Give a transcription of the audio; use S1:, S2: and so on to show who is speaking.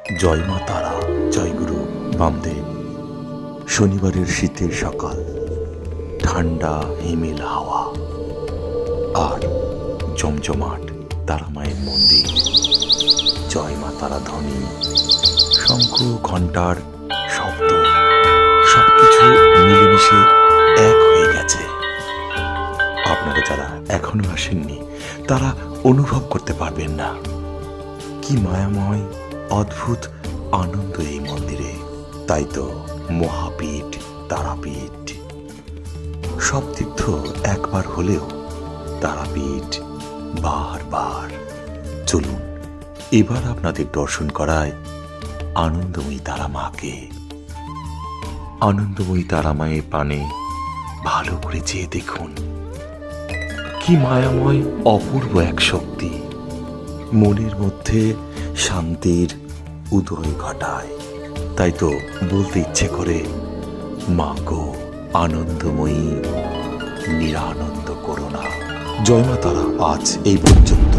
S1: জয় মা তারা, জয় গুরু বামদেব। শনিবারের শীতের সকাল, ঠান্ডা হিমেল হাওয়া আর জমজমাট তারা মায়ের মন্দির। জয় মা তারা ধ্বনি, শঙ্খ ঘণ্টার শব্দ, সবকিছু মিলেমিশে এক হয়ে গেছে। আপনারা যারা এখনো আসেননি তারা অনুভব করতে পারবেন না কি মায়াময় অদ্ভুত আনন্দ এই মন্দিরে। তাই তো মহাপীঠ, তারাপীঠ। সব তীর্থ একবার হলেও তারাপীঠ বারবার। চলুন এবার আপনাদের দর্শন করায় আনন্দময়ী তারা মাকে। আনন্দময়ী তারা মায়ের পানে ভালো করে চেয়ে দেখুন, কি মায়াময় অপূর্ব এক শক্তি মনের মধ্যে শান্তির উদয় ঘটায়। তাই তো বলতে ইচ্ছে করে, মা গো আনন্দময়ী, নিরানন্দ করো না। জয় মা তারা আজ এই পর্যন্ত।